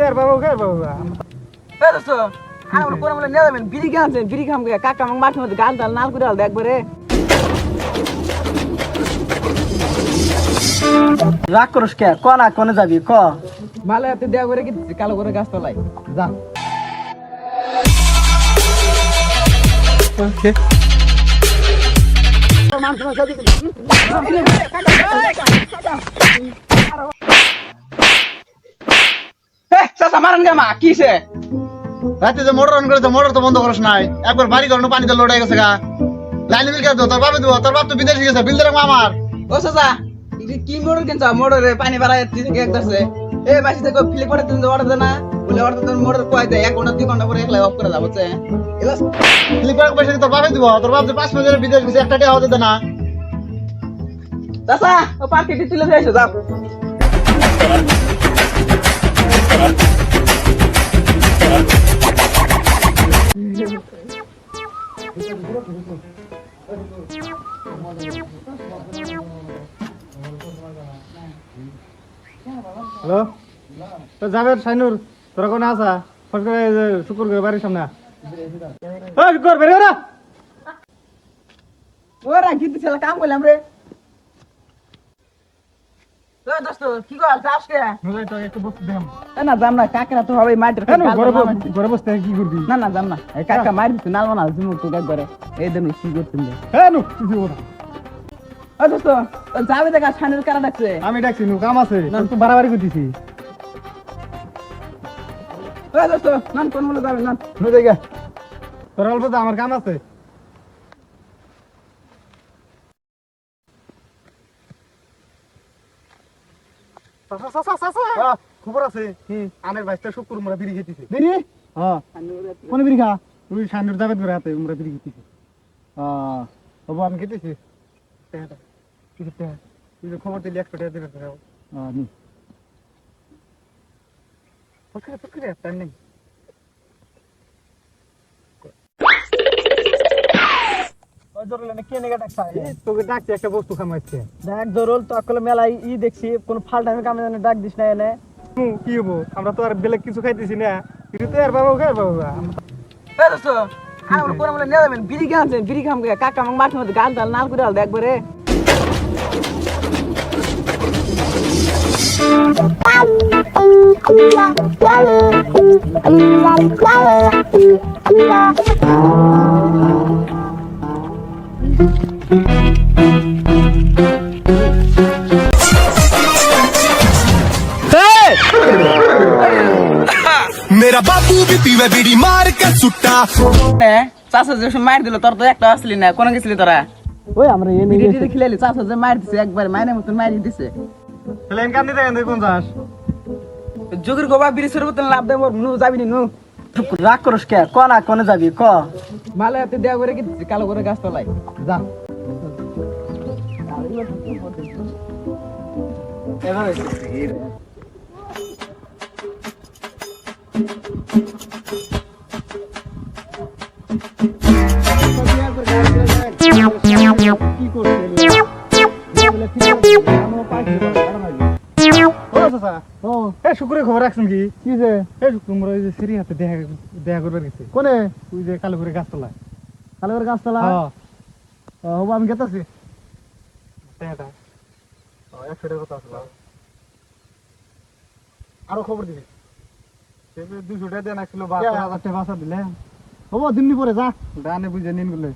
আর বাবু কে বাবু এই দোস্ত আমার কোন বলে নিয়ে যাবেন বিড়ি খাচ্ছেন বিড়ি খাম গে কাকা আমাকে মাঠের মধ্যে গাল দাল নাল করে আল একবারে রাগ করস কে ক না কোনে যাবি ক ভালো হাতে দেয়া করে কি কালো করে গাছ তলায় যা চাচা মারেন গে মা কিসে রাতে যে মোটর অন করে মোটর তো বন্ধ করছ নাই একবার বাড়ি করনো পানি তো লোড হয়ে গেছে গা লাইন বিল কে তোর বাবা দিব তোর বাপ তো বিদেশে গেছে বিল দেব আমার ও চাচা কি মোড়র কেন মোড়রে পানি বাড়ায় দিতে একদাছে এ বাসি থেকে ফিলে করে তুমি অর্ডার দে না বলে অর্ডার তোর মোড়র কয় দেয় 1 ঘন্টা 2 ঘন্টা পরে একলা অফ করে দাও বুঝছে এলা ফ্লিপকার্ট পয়সা তোর বাবা দিব তোর বাপ যে 5 মাসের বিদেশ গেছে একটা টাকা হতে দে না চাচা ও পার্টিটি তুলে যাইছো যাও হ্যালো তো যাবে শাইনুর তোরা কোনে আসা ফট করে শুকুর করে বাড়ির সামনে ওই শুকুর বেরে না ওরা কি ছেলে কাম করলাম রে ওই দোস্ত কি কর চাস কে নজাই তো একটু বসতে দেম না যাম না কাকরা তো হবে মাইর কেন ঘরে বসতে কি করবি না না যাম না এই কাকা মাইর দিতে নালবো না জুমু তো একবারে এই দেন কি করতেন হ্যাঁ নু কিছু বল ও দোস্ত যাবে দেখা ছানের কারা ডাকছে আমি ডাকছি নু কাম আছে তুই বাড়াবাড়ি করতেছি ও দোস্ত নান কোন বলে যাবে না নজাই গা তোর অল্প তো আমার কাম আছে খবর আছে আনের বাইশটা শুক্র আমরা বিড়ি খেতেছি বিড়ি হ্যাঁ কোন বিড়ি খা তুই সান্নুর যাবে ধরে হাতে আমরা বিড়ি খেতেছি হব আমি খেতেছি তুই খবর দিলি 100 টাকা দিবে নি টাইম নেই তোকে ডাকছি একটা বস্তু খামাইছে দেখ জরুল তো আকলে মেলাই ই দেখছি কোন ফাল টাইমে কামে জানে ডাক দিস না এনে কি হবো আমরা তো আর বেলেগ কিছু খাইতেছি না কিন্তু তো আর বাবু খাই বাবু এই দোস্ত আমার কোন বলে নিয়ে যাবেন বিড়ি খাচ্ছেন বিড়ি খাম গে কাকা আমাকে মাঠের মধ্যে গাল দাল নাল করে আল একবারে मेरा बापू भी पीवे बीड़ी मार के सुट्टा চাচা যে মার দিল তোর তো একটা আসলি না কোন গেছিলি তোরা ওই আমরা এনে বিড়ি খিলাইলি চাচা যে মার দিছে একবার মাইনের মতন মারি দিছে প্লেন কান দিতে গেন্দে কোন যাস যুগের গোবা বিড়ি সর মতন লাভ দেব নু যাবি নি নু রাগ করস কে ক না কোনে যাবি ক ভালো হাতে দেয়া করে কি কালো করে গাছ তলায় যা কি করছিস ও এ শুক্রের খবর রাখছেন কি কি যে এ শুক্র মোর ওই যে সিরি হাতে দেখা করবার গেছে কোনে ওই যে কালো করে গাছতলা কালের গাছতলা হব আমি গেতাছি টাকাটা 100 টাকা কথা আসলো আরো খবর দিবি 200 টাকা দেন আসলো 12000 টাকা বাসা দিলে হব দিননি পরে যা ডানে বুঝে নিন গুলো